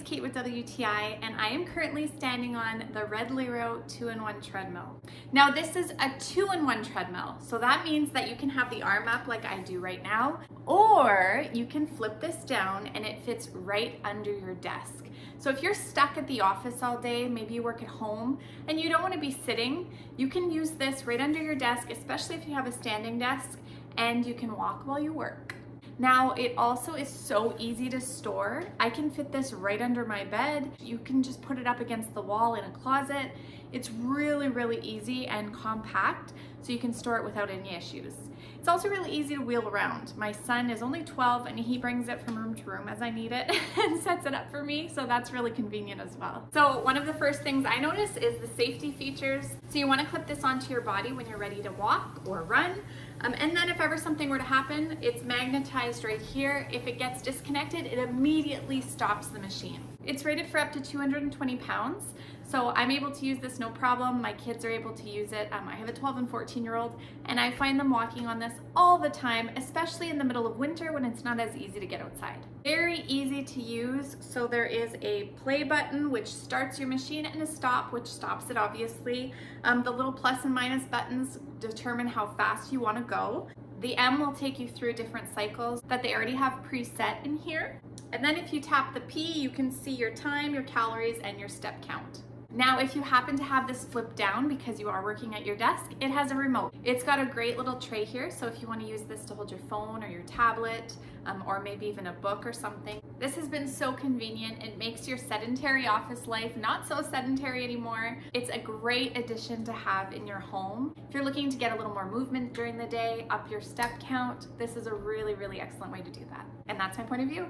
Kate with WTI, and I am currently standing on the Redliro 2-in-1 treadmill. Now this is a 2-in-1 treadmill, so that means that you can have the arm up like I do right now, or you can flip this down and it fits right under your desk. So if you're stuck at the office all day, maybe you work at home and you don't want to be sitting, you can use this right under your desk, especially if you have a standing desk, and you can walk while you work. Now, it also is so easy to store. I can fit this right under my bed. You can just put it up against the wall in a closet. It's really, really easy and compact, so you can store it without any issues. It's also really easy to wheel around. My son is only 12 and he brings it from room to room as I need it and sets it up for me, so that's really convenient as well. So one of the first things I notice is the safety features. So you want to clip this onto your body when you're ready to walk or run. And then if ever something were to happen, it's magnetized right here. If it gets disconnected, it immediately stops the machine. It's rated for up to 220 pounds, so I'm able to use this no problem. My kids are able to use it. I have a 12 and 14-year-old, and I find them walking on this all the time, especially in the middle of winter when it's not as easy to get outside. Very easy to use. So there is a play button, which starts your machine, and a stop, which stops it, obviously. The little plus and minus buttons determine how fast you want to go. The M will take you through different cycles that they already have preset in here. And then if you tap the P, you can see your time, your calories, and your step count. Now, if you happen to have this flipped down because you are working at your desk, it has a remote. It's got a great little tray here, so if you want to use this to hold your phone or your tablet, or maybe even a book or something. This has been so convenient. It makes your sedentary office life not so sedentary anymore. It's a great addition to have in your home. If you're looking to get a little more movement during the day, up your step count, this is a really, really excellent way to do that. And that's my point of view.